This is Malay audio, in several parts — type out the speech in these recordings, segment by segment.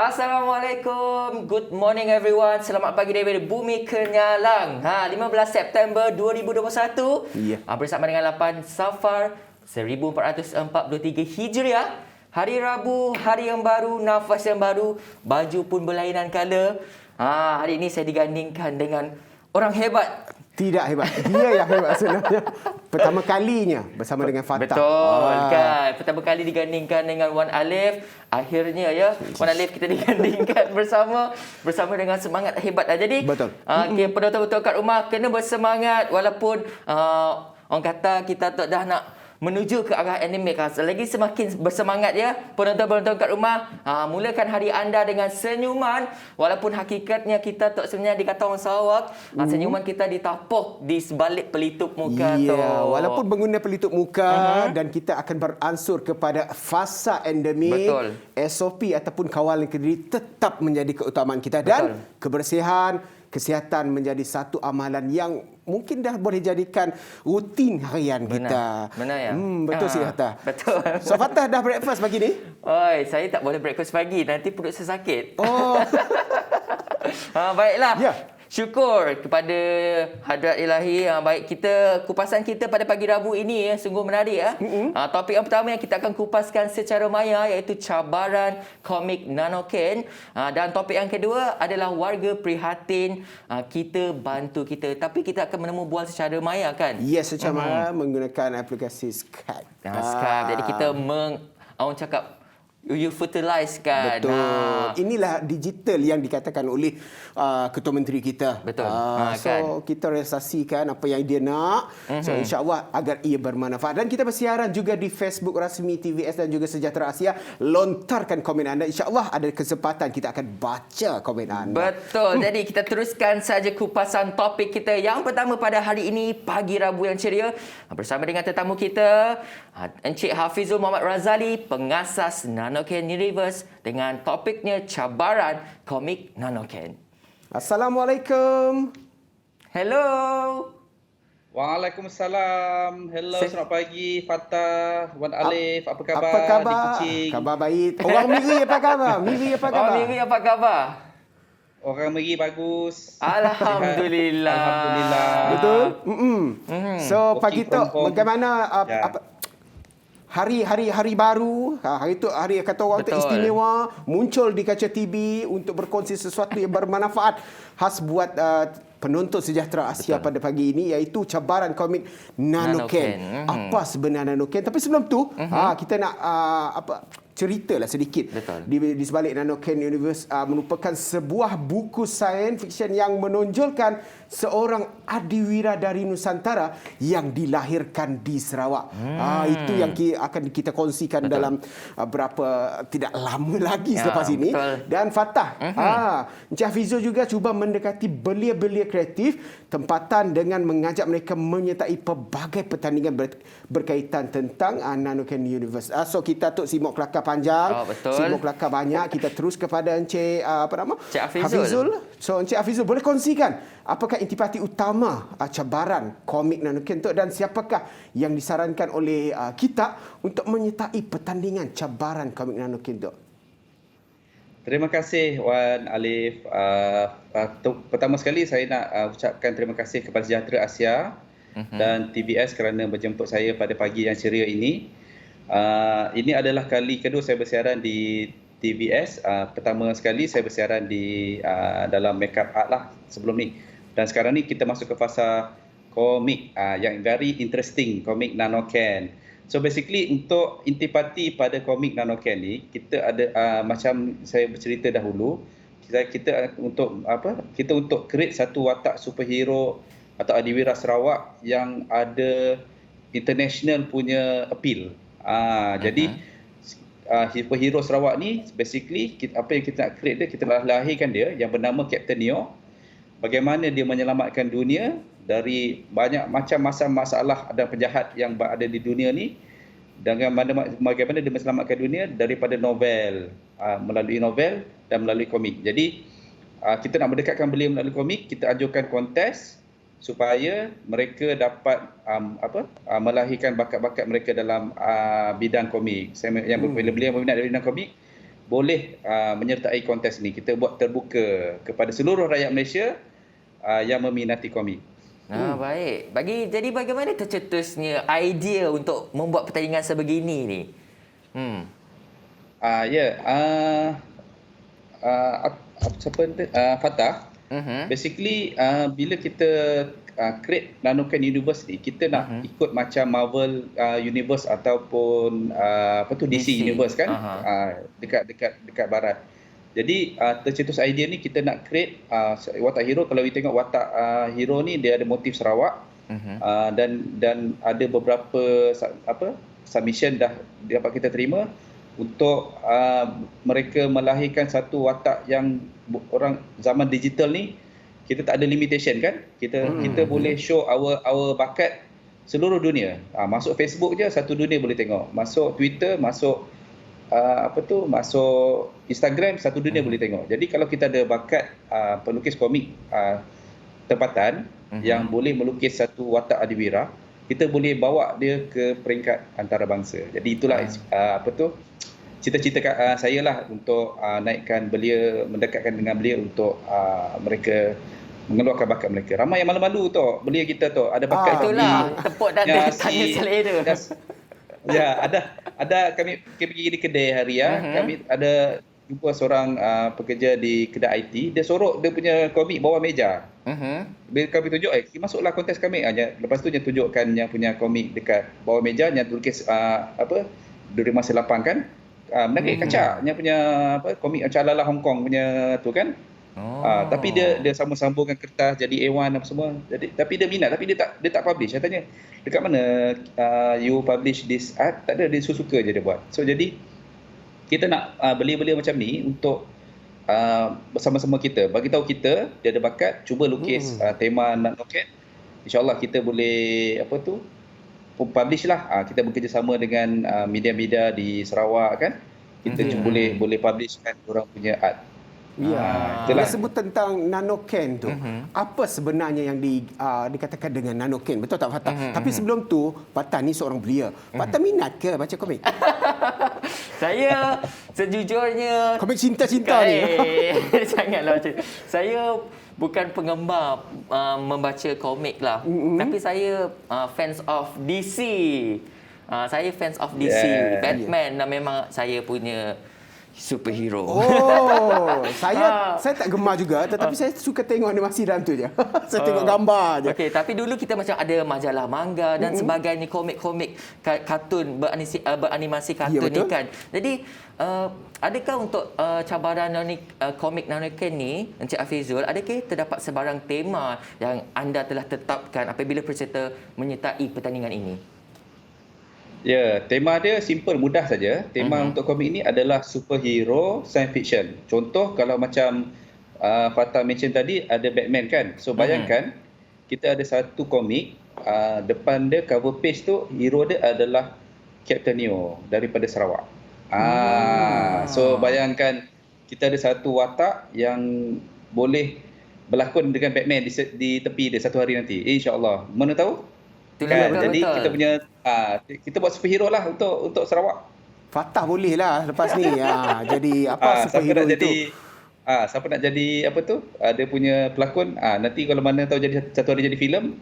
Assalamualaikum. Good morning everyone. Selamat pagi daripada Bumi Kenyalang. 15 September 2021. Bersama dengan 8 Safar 1443 Hijriah. Hari Rabu, hari yang baru, nafas yang baru, baju pun berlainan kala. Hari ini saya digandingkan dengan orang hebat. Tidak hebat. Dia yang hebat sebenarnya. Pertama kalinya bersama dengan Fatah. Betul kan. Pertama kali digandingkan dengan Wan Alif. Akhirnya ya, Wan Alif kita digandingkan bersama dengan semangat hebat. Jadi penonton-penonton kat rumah kena bersemangat walaupun orang kata kita tak dah nak menuju ke arah anime kan. Selagi semakin bersemangat ya penonton-penonton kat rumah, mulakan hari anda dengan senyuman walaupun hakikatnya kita tak sebenarnya dikata orang Sarawak, senyuman kita ditapuh di sebalik pelitup muka tu. Walaupun menggunakan pelitup muka dan kita akan beransur kepada fasa endemik, SOP ataupun kawalan kediri tetap menjadi keutamaan kita dan kebersihan, kesihatan menjadi satu amalan yang mungkin dah boleh jadikan rutin harian kita. Benar ya? Betul sih Fatah. Betul. So Fatah dah breakfast pagi ni? Oi, saya tak boleh breakfast pagi. Nanti perut saya sakit. Oh. Baiklah. Ya. Syukur kepada Hadrat Ilahi. Baik, kupasan kita pada pagi Rabu ini sungguh menarik ya. Topik yang pertama yang kita akan kupaskan secara maya iaitu cabaran komik Nanoken. Dan topik yang kedua adalah warga prihatin kita bantu kita. Tapi kita akan menemu bual secara maya kan? Ya, secara maya menggunakan aplikasi Skype. Skype. Jadi kita orang cakap you fertilize kan. Betul. Inilah digital yang dikatakan oleh Ketua Menteri kita. Betul. So kita realisasikan apa yang dia nak. So insya-Allah agar ia bermanfaat. Dan kita bersiaran juga di Facebook rasmi TVS dan juga Sejahtera Asia. Lontarkan komen anda. Insya-Allah ada kesempatan kita akan baca komen anda. Betul. Jadi kita teruskan saja kupasan topik kita yang pertama pada hari ini, pagi Rabu yang ceria, bersama dengan tetamu kita Encik Hafizul Muhammad Razali, pengasas Nanoken Universe, dengan topiknya cabaran komik Nanoken. Assalamualaikum. Hello. Waalaikumsalam. Hello, selamat pagi Fatah, Wan Alif. Apa khabar? Apa khabar? Di Kuching? Khabar baik. Orang Miri apa khabar? Miri apa khabar? Orang Miri apa khabar? Orang Meri bagus. Alhamdulillah. Alhamdulillah. Betul? So pagi tu bagaimana hari baru, hari tu hari kata orang tu istimewa, muncul di kaca TV untuk berkongsi sesuatu yang bermanfaat khas buat penonton Sejahtera Asia pada pagi ini, iaitu cabaran komik Nanoken. Apa sebenarnya Nanoken? Tapi sebelum tu kita nak ceritalah sedikit. Di sebalik Nanoken Universe merupakan sebuah buku sains fiksyen yang menonjolkan seorang adiwira dari Nusantara yang dilahirkan di Sarawak. Itu yang akan kita kongsikan dalam berapa tidak lama lagi selepas ini. Dan Fatah, Encik Hafizul juga cuba mendekati belia-belia kreatif tempatan dengan mengajak mereka menyertai pelbagai pertandingan berkaitan tentang Nanoken Universe. So kita tu simak kelakar panjang, simak kelakar banyak. Kita terus kepada Encik Encik Hafizul. So Encik Hafizul boleh kongsikan apakah intipati utama cabaran komik Nanoken tu dan siapakah yang disarankan oleh kita untuk menyertai pertandingan cabaran komik Nanoken tu? Terima kasih Wan Alif. Pertama sekali saya nak ucapkan terima kasih kepada Sejahtera Asia dan TVS kerana menjemput saya pada pagi yang ceria ini. Ini adalah kali kedua saya bersiaran di TVS. Pertama sekali saya bersiaran di dalam makeup art lah sebelum ni. Dan sekarang ni kita masuk ke fasa komik yang very interesting, komik Nanoken. So basically untuk intipati pada komik Nanoken ni, kita ada macam saya bercerita dahulu, kita untuk create satu watak superhero atau adiwira Sarawak yang ada international punya appeal. Jadi superhero Sarawak ni basically apa yang kita nak create dia, kita lahirkan dia yang bernama Captain Neo. Bagaimana dia menyelamatkan dunia dari banyak macam masalah dan penjahat yang ada di dunia ni, dan bagaimana dia menyelamatkan dunia daripada novel, melalui novel dan melalui komik. Jadi kita nak mendekatkan beliau melalui komik, kita ajukan kontes supaya mereka dapat melahirkan bakat-bakat mereka dalam bidang komik. Bila beliau berminat dalam bidang komik, boleh menyertai kontes ni. Kita buat terbuka kepada seluruh rakyat Malaysia yang meminati komik. Baik. Jadi bagaimana tercetusnya idea untuk membuat pertandingan sebegini ni? Fatah. Basically bila kita create Nanoken Universe ni, kita nak ikut macam Marvel Universe ataupun DC Universe kan, dekat barat. Jadi tercetus idea ni, kita nak create watak hero. Kalau kita tengok watak hero ni, dia ada motif Sarawak, dan ada beberapa submission dah dapat kita terima untuk mereka melahirkan satu watak yang orang zaman digital ni, kita tak ada limitation kan. Kita boleh show our bakat seluruh dunia. Masuk Facebook je satu dunia boleh tengok. Masuk Twitter, masuk masuk Instagram, satu dunia boleh tengok. Jadi kalau kita ada bakat pelukis komik tempatan yang boleh melukis satu watak adiwira, kita boleh bawa dia ke peringkat antarabangsa. Jadi itulah cita-cita saya lah, untuk naikkan belia, mendekatkan dengan belia, untuk mereka mengeluarkan bakat mereka. Ramai yang malu-malu tu, belia kita tu ada bakat. Itulah, tepuk dada tanya selera. Ya, ada kami pergi di kedai hari kami ada jumpa seorang pekerja di kedai IT, dia sorok dia punya komik bawah meja. Bila kami tunjuk, masuklah kontes kami. Lepas tu dia tunjukkan yang punya komik dekat bawah meja, yang tulis Duri Masa Lapang kan. Menangkap kaca, yang punya komik macam ala-ala Hong Kong punya tu kan. Tapi dia sambung-sambungkan kertas jadi A1 apa semua. Tapi dia minat, tapi dia tak publish. Saya tanya, dekat mana you publish this art? Tak ada, dia suka je dia buat. So jadi kita nak belia-belia macam ni untuk bersama-sama kita, bagi tahu kita dia ada bakat, cuba lukis tema Nanoken. InsyaAllah kita boleh publish lah. Kita bekerjasama dengan media-media di Sarawak kan. Kita boleh publishkan orang punya art. Ya, dia sebut tentang Nanoken tu. Apa sebenarnya yang dikatakan dengan Nanoken? Betul tak Fatah? Tapi sebelum tu, Fatah ni seorang belia. Fatah minat ke baca komik? Saya sejujurnya komik cinta-cinta ni. Janganlah macam. Saya bukan penggemar membaca komik lah. Tapi saya fans of DC. Saya fans of DC. Batman memang saya punya superhero. Saya tak gemar juga, tetapi saya suka tengok animasi dalam tu je. Saya tengok gambar je. Okey, tapi dulu kita macam ada majalah manga dan sebagainya, komik-komik kartun beranimasi kartun ni kan. Jadi adakah untuk cabaran komik Nanoken ni, Encik Hafizul, adakah terdapat sebarang tema yang anda telah tetapkan apabila peserta menyertai pertandingan ini? Ya, tema dia simple, mudah saja. Tema untuk komik ini adalah superhero science fiction. Contoh kalau macam Fatah mention tadi, ada Batman kan. So bayangkan kita ada satu komik, depan dia cover page tu hero dia adalah Captain Neo daripada Sarawak. So bayangkan kita ada satu watak yang boleh berlakon dengan Batman di tepi dia satu hari nanti. InsyaAllah. Mana tahu? Kan? Jadi kita punya kita buat superhero lah untuk Sarawak. Fatah boleh lah lepas ni. Jadi apa superhero itu? Siapa nak jadi dia punya pelakon, nanti kalau mana tahu jadi satu hari jadi filem,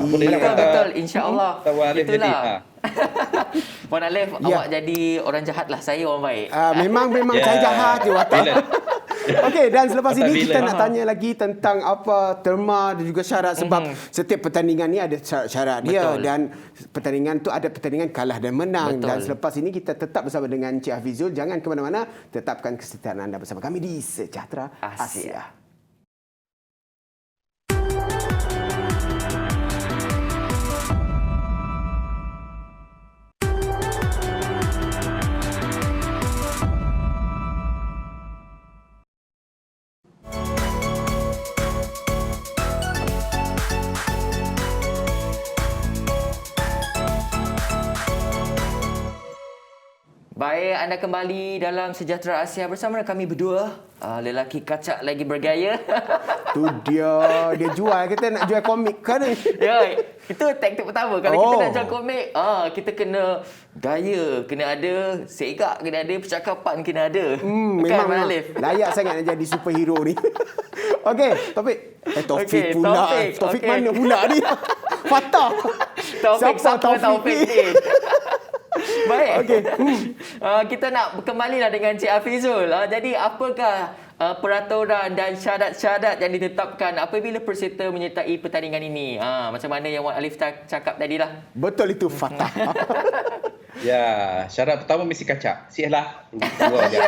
bolehlah betul, insya-Allah. Itulah. Puan Alif, awak jadi orang jahat lah, saya orang baik. Memang saya jahat je watak. Okey, dan selepas ini kita nak tanya lagi tentang apa terma dan juga syarat, sebab setiap pertandingan ni ada syarat dia. Dan pertandingan tu ada pertandingan kalah dan menang. Dan selepas ini kita tetap bersama dengan Encik Hafizul. Jangan ke mana-mana, tetapkan kesetiaan anda bersama kami di Sejahtera Asia. Baik, anda kembali dalam Sejahtera Asia bersama kami berdua. Lelaki kacak lagi bergaya. Tu dia jual, kita nak jual komik kan. Ya, itu taktik pertama. Kalau kita nak jual komik, kita kena gaya, kena ada segak, kena ada percakapan, kena ada. Memang Abang Alif? layak sangat nak jadi superhero ni. Okey, Taufik. Taufik pula. Taufik okey. mana pula ni? Fatah. Siapa Taufik ni? Baik. Okey. Kita nak kembali lah dengan Cik Hafizul. Jadi apakah peraturan dan syarat-syarat yang ditetapkan apabila peserta menyertai pertandingan ini? Macam mana yang Wan Alif cakap tadi lah. Betul itu, Fatah. Ya, syarat pertama mesti kacak. Sialah. Dua je.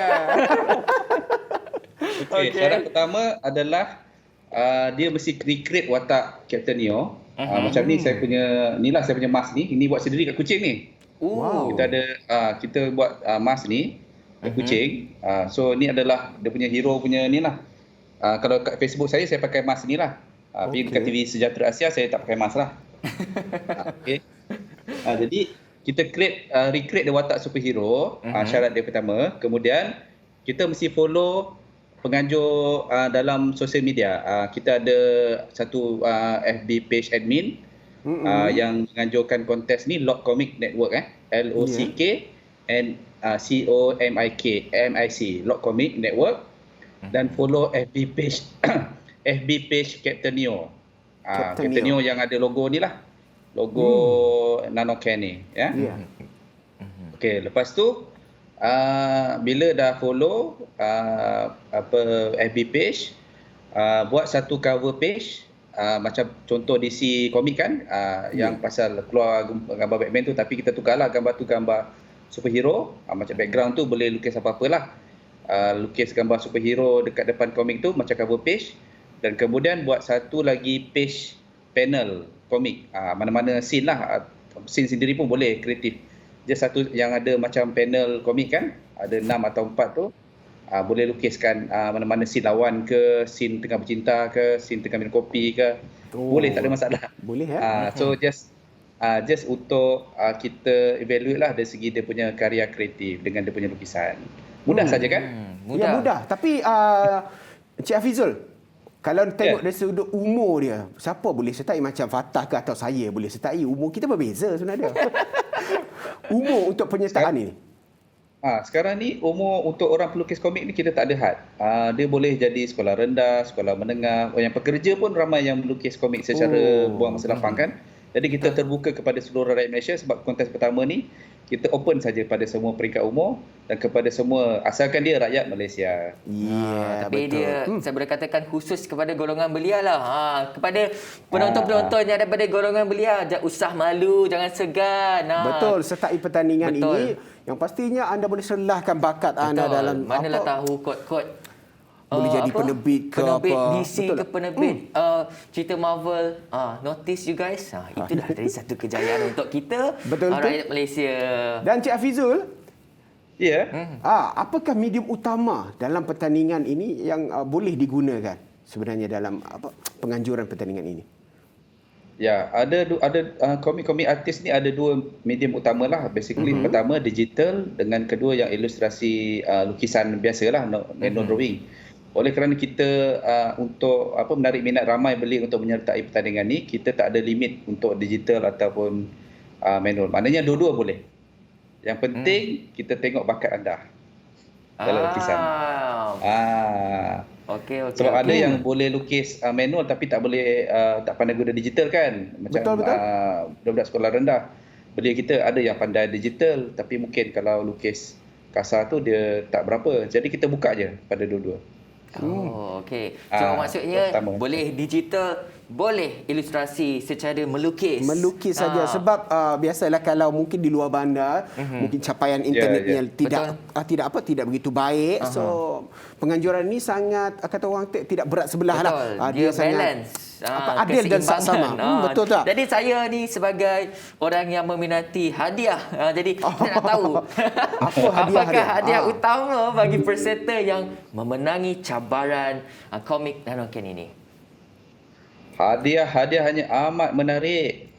Okey, syarat pertama adalah dia mesti recreate watak Captain Neo. Macam ni saya punya mask ni. Ini buat sendiri kat kucing ni. Wow. Kita buat mask ni kat kucing. So ni adalah dia punya hero punya ni lah. Kalau kat Facebook saya pakai mask ni lah. Tapi dekat TV Sejahtera Asia saya tak pakai mask lah. Okey. Jadi kita recreate dia watak superhero. Syarat dia pertama. Kemudian kita mesti follow penganjur dalam sosial media. Kita ada satu FB page admin yang menganjurkan kontes ni, Lock Comic Network, LOCK and COMIC, Lock Comic Network, dan follow FB page Captain Neo. Captain Neo yang ada logo ni lah, logo Nanoken ni, ya. Okey, lepas tu bila dah follow FB page, buat satu cover page, macam contoh DC komik kan, yang pasal keluar gambar Batman tu, tapi kita tukarlah gambar tu gambar superhero. Macam background tu boleh lukis apa-apalah, lukis gambar superhero dekat depan komik tu macam cover page, dan kemudian buat satu lagi page panel komik, mana-mana scene lah, scene sendiri pun boleh kreatif. Just satu yang ada macam panel komik kan, ada 6 atau 4 tu, boleh lukiskan mana-mana scene lawan ke, scene tengah bercinta ke, scene tengah minum kopi ke. Boleh, tak ada masalah. Boleh ya. So just untuk kita evaluate lah dari segi dia punya karya kreatif dengan dia punya lukisan. Mudah saja kan? Ya, mudah. Tapi Encik Hafizul, kalau tengok dari sudut umur dia, siapa boleh sertai? Macam Fatah ke atau saya boleh sertai? Umur kita berbeza sebenarnya. Umur untuk penyertaan ni. Sekarang ni umur untuk orang pelukis komik ni kita tak ada had. Dia boleh jadi sekolah rendah, sekolah menengah. Yang pekerja pun ramai yang melukis komik secara buang masa lapang kan. Jadi kita terbuka kepada seluruh rakyat Malaysia, sebab kontes pertama ni kita open saja pada semua peringkat umur dan kepada semua, asalkan dia rakyat Malaysia. Tapi betul. Saya boleh katakan khusus kepada golongan belia lah. Kepada penonton-penonton yang daripada golongan belia, jangan usah malu, jangan segan. Betul, sertai pertandingan ini. Yang pastinya anda boleh selahkan bakat anda dalam manalah tahu kod-kod boleh jadi penerbit ke penerbit apa. DC ke penerbit cerita Marvel. Notice you guys, itulah dari satu kejayaan untuk kita, rakyat Malaysia. Dan Cik Hafizul, ya. Apakah medium utama dalam pertandingan ini yang boleh digunakan sebenarnya dalam penganjuran pertandingan ini? Ya, ada komik-komik artis ni ada dua medium utamalah. Basically pertama digital, dengan kedua yang ilustrasi lukisan biasalah, non drawing. Oleh kerana kita untuk menarik minat ramai beli untuk menyertai pertandingan ni, kita tak ada limit untuk digital ataupun manual. Maknanya dua-dua boleh. Yang penting kita tengok bakat anda dalam lukisan. Okey. Sebab ada yang boleh lukis manual tapi tak boleh, tak pandai guna digital kan. Macam budak-budak sekolah rendah. Belia kita ada yang pandai digital tapi mungkin kalau lukis kasar tu dia tak berapa. Jadi kita buka je pada dua-dua. Okey. So maksudnya boleh digital, boleh ilustrasi secara melukis. Melukis saja sebab biasalah kalau mungkin di luar bandar mungkin capaian internetnya tidak begitu baik. So penganjuran ini sangat kata orang tidak berat sebelah lah. Dia balance. Adil dan saksama. Betul tak? Jadi saya ni sebagai orang yang meminati hadiah. Jadi kita nak tahu apakah hadiah utama bagi peserta yang memenangi cabaran komik Nanoken ini. Hadiah hanya amat menarik.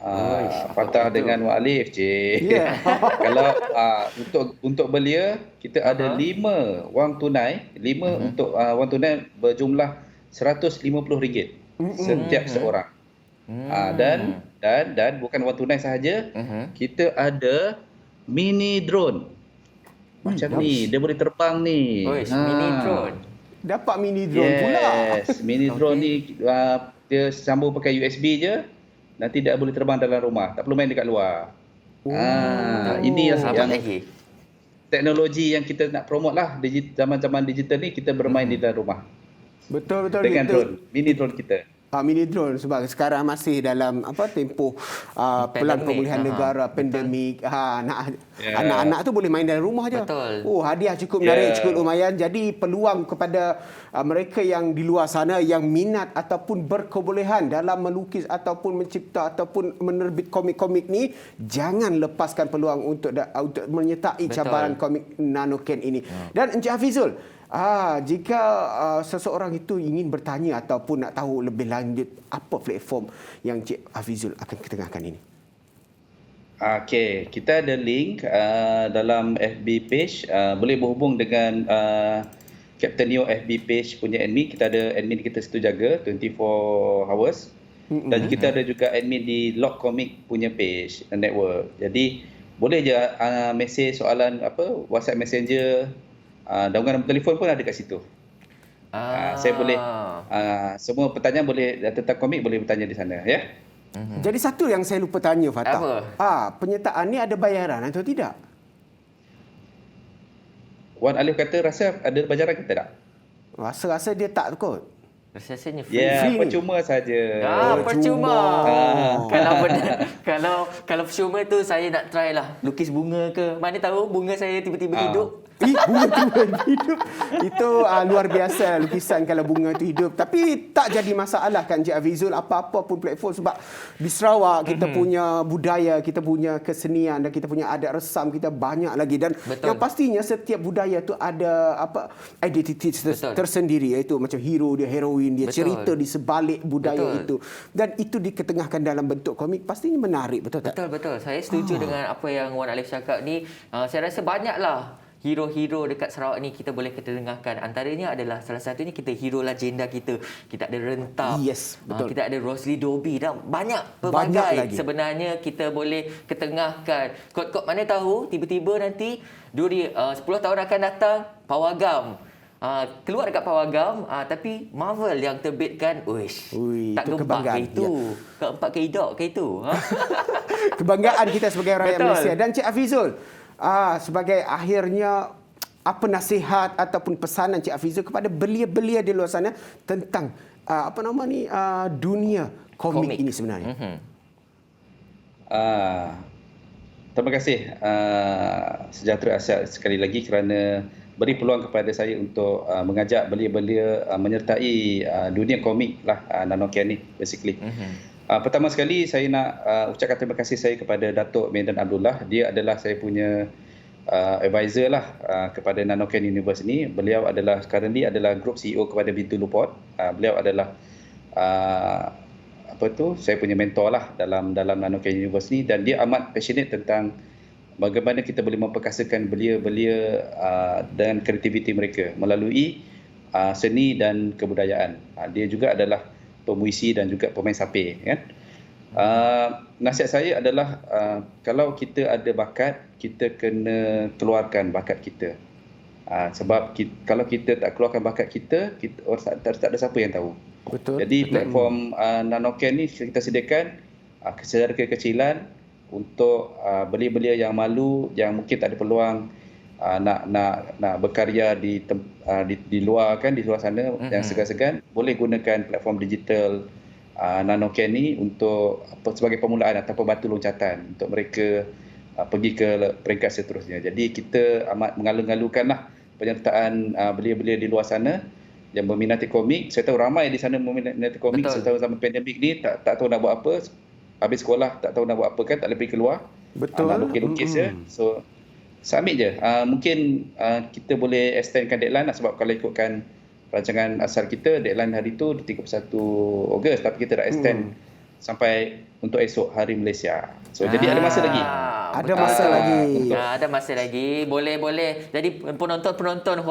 Fatah dengan Wan Alif, cik. Kalau untuk belia kita ada 5 wang tunai, 5 untuk wang tunai berjumlah RM150 setiap seorang. Dan bukan wang tunai sahaja, kita ada mini drone. Macam ni, dia boleh terbang ni. Mini drone. Dapat mini drone pula. Yes, mini drone ni dia sambung pakai USB je. Nanti dia boleh terbang dalam rumah, tak perlu main dekat luar. Ini yang teknologi yang kita nak promote lah. Zaman-zaman digital ni kita bermain di dalam rumah. Betul. Dengan drone, mini drone kita. Mini drone sebab sekarang masih dalam tempoh pelan pemulihan negara, pandemik. Anak-anak tu boleh main dalam rumah je. Betul. Hadiah cukup menarik, cukup lumayan. Jadi peluang kepada mereka yang di luar sana yang minat ataupun berkebolehan dalam melukis ataupun mencipta ataupun menerbit komik-komik ni, jangan lepaskan peluang untuk menyertai cabaran komik NanoCan ini. Dan Encik Hafizul, jika seseorang itu ingin bertanya ataupun nak tahu lebih lanjut, apa platform yang Encik Hafizul akan ketengahkan ini? Okey, kita ada link dalam FB page. Boleh berhubung dengan Captain Neo FB page punya admin. Kita ada admin kita situ jaga 24 hours. Dan kita ada juga admin di Log Comic punya page network. Jadi boleh je mesej soalan WhatsApp Messenger. Dan nombor telefon pun ada kat situ. Saya boleh semua pertanyaan boleh tentang komik boleh bertanya di sana, ya. Jadi satu yang saya lupa tanya, Fatah. Apa? Penyertaan ni ada bayaran atau tidak? Wan Alif kata rasa ada bayaran kita tak? Rasa-rasa dia tak kot. Rasanya free. free percuma saja. Percuma. Kalau percuma tu saya nak try lah lukis bunga ke. Mana tahu bunga saya tiba-tiba hidup. Bunga tu hidup. Itu luar biasa lukisan kalau bunga tu hidup. Tapi tak jadi masalah kan Encik Hafizul, apa-apa pun platform, sebab di Sarawak kita punya budaya, kita punya kesenian dan kita punya adat resam kita banyak lagi. Dan yang pastinya setiap budaya tu ada identiti tersendiri, iaitu macam hero dia, heroin dia, cerita di sebalik budaya itu. Dan itu diketengahkan dalam bentuk komik, pastinya menarik, betul tak? Betul. Saya setuju dengan apa yang Wan Alif cakap ni. Saya rasa banyaklah hero-hero dekat Sarawak ni kita boleh ketengahkan. Antaranya adalah salah satunya kita hero legenda kita. Kita ada Rentap. Yes, betul. Kita ada Rosli Dobi dan banyak pelbagai sebenarnya kita boleh ketengahkan. Kod-kod mana tahu tiba-tiba nanti 10 tahun akan datang Pawagam. Keluar dekat Pawagam, tapi Marvel yang terbitkan, tak gempak ke itu. Keempat ke idok ke itu. Kebanggaan kita sebagai rakyat Malaysia. Dan Cik Hafizul, sebagai akhirnya, apa nasihat ataupun pesanan Cik Hafizul kepada belia-belia di luar sana tentang dunia komik ini sebenarnya? Terima kasih Sejahtera Asia sekali lagi kerana beri peluang kepada saya untuk mengajak belia-belia menyertai dunia komik lah, NanoCan ni basically. Pertama sekali saya nak ucapkan terima kasih saya kepada Datuk Medan Abdullah. Dia adalah saya punya advisor lah kepada NanoCan Universe ni. Beliau adalah currently adalah Group CEO kepada Bintu Lupot. Beliau adalah saya punya mentor lah dalam NanoCan Universe ni, dan dia amat passionate tentang bagaimana kita boleh memperkasakan belia-belia dan kreativiti mereka melalui seni dan kebudayaan. Dia juga adalah pemuisi dan juga pemain sape, kan. Nasihat saya adalah kalau kita ada bakat, kita kena keluarkan bakat kita. Sebab kalau kita tak keluarkan bakat kita tak ada siapa yang tahu. Betul. Jadi platform NanoCan ni kita sediakan secara kekecilan untuk belia-belia yang malu, yang mungkin tak ada peluang nak berkarya di luar kan, di luar sana, yang segan-segan, boleh gunakan platform digital NanoCan ni untuk sebagai permulaan atau batu loncatan untuk mereka pergi ke peringkat seterusnya. Jadi kita amat mengalu-alukanlah penyertaan belia-belia di luar sana yang berminati komik. Saya tahu ramai di sana berminati komik. Betul. Selama pandemik ni tak tahu nak buat apa. Habis sekolah tak tahu nak buat apa kan, tak boleh pergi keluar. Betul. Nak lukis-lukis je. So submit je. Mungkin kita boleh extendkan deadline lah, sebab kalau ikutkan rancangan asal kita, deadline hari tu di 31 Ogos, tapi kita dah extend sampai untuk esok Hari Malaysia. So jadi ada masa lagi. Ada masa lagi. Ada masa lagi. Boleh. Jadi penonton-penonton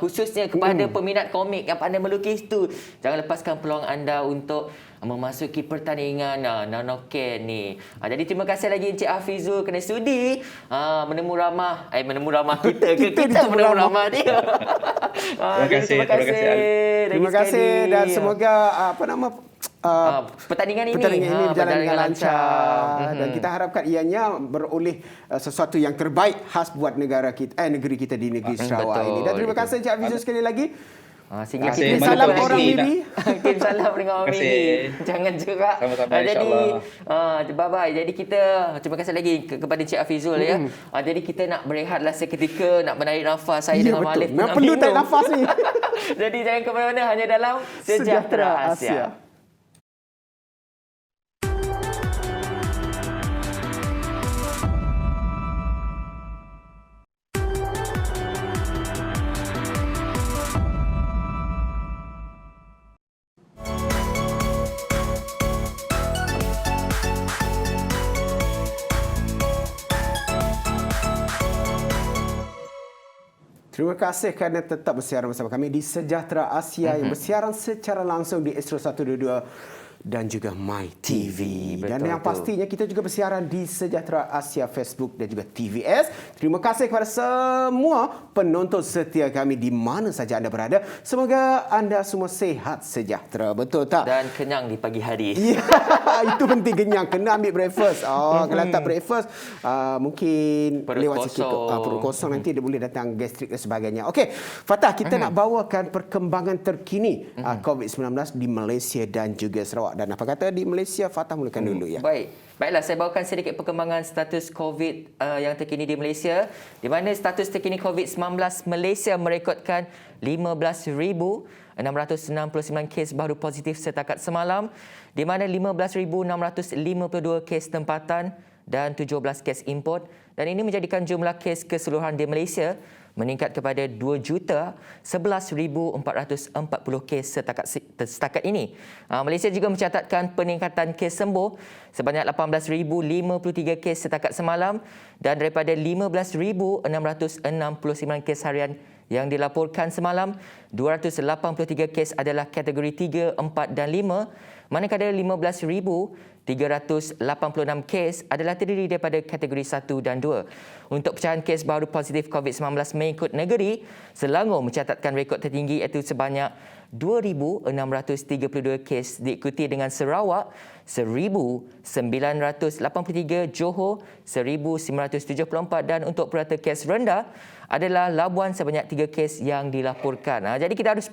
khususnya kepada peminat komik yang pandai melukis tu, jangan lepaskan peluang anda untuk memasuki pertandingan Nanoken ni. Jadi terima kasih lagi Encik Hafizul kerana sudi menemu ramah kita ke kita menemu ramah dia. Terima kasih. Terima kasih dan semoga pertandingan ini berjalan dengan lancar dan kita harapkan ianya beroleh sesuatu yang terbaik khas buat negeri kita di negeri Sarawak ini. Dan terima kasih Encik Hafizul sekali lagi. Sehingga kirim salam orang Miri. Kirim salam dengan orang Miri. Jangan jerak. Jadi bye-bye. Jadi kita terima kasih lagi kepada Encik Hafizul ya. Jadi kita nak berehatlah seketika, nak menarik nafas. Saya dengan Alif memang perlu tarik nafas ni. Jadi jangan ke mana-mana, hanya dalam Sejahtera Asia. Terima kasih kerana tetap bersiaran bersama kami di Sejahtera Asia yang bersiaran secara langsung di Astro 122 dan juga My TV. Dan yang pastinya kita juga bersiaran di Sejahtera Asia Facebook dan juga TVS. Terima kasih kepada semua penonton setia kami di mana saja anda berada. Semoga anda semua sihat sejahtera. Betul tak? Dan kenyang di pagi hari. Ya, itu penting, kenyang. Kena ambil breakfast. Kalau tak breakfast, mungkin perut lewat sikit. Perut kosong nanti dia boleh datang gastrik dan sebagainya. Okey, Fatah, kita nak bawakan perkembangan terkini COVID-19 di Malaysia dan juga Sarawak. Dan apa kata di Malaysia, Fatah mulakan dulu ya. Baiklah, saya bawakan sedikit perkembangan status COVID yang terkini di Malaysia. Di mana status terkini COVID-19 Malaysia merekodkan 15,669 kes baru positif setakat semalam, di mana 15,652 kes tempatan dan 17 kes import. Dan ini menjadikan jumlah kes keseluruhan di Malaysia meningkat kepada 2,011,440 kes setakat ini. Malaysia juga mencatatkan peningkatan kes sembuh sebanyak 18,053 kes setakat semalam, dan daripada 15,669 kes harian yang dilaporkan semalam, 283 kes adalah kategori 3, 4 dan 5, manakala 15,386 kes adalah terdiri daripada kategori 1 dan 2. Untuk pecahan kes baru positif COVID-19 mengikut negeri, Selangor mencatatkan rekod tertinggi iaitu sebanyak 2,632 kes, diikuti dengan Sarawak 1,983, Johor 1,974 dan untuk purata kes rendah adalah Labuan sebanyak 3 kes yang dilaporkan. Jadi kita harus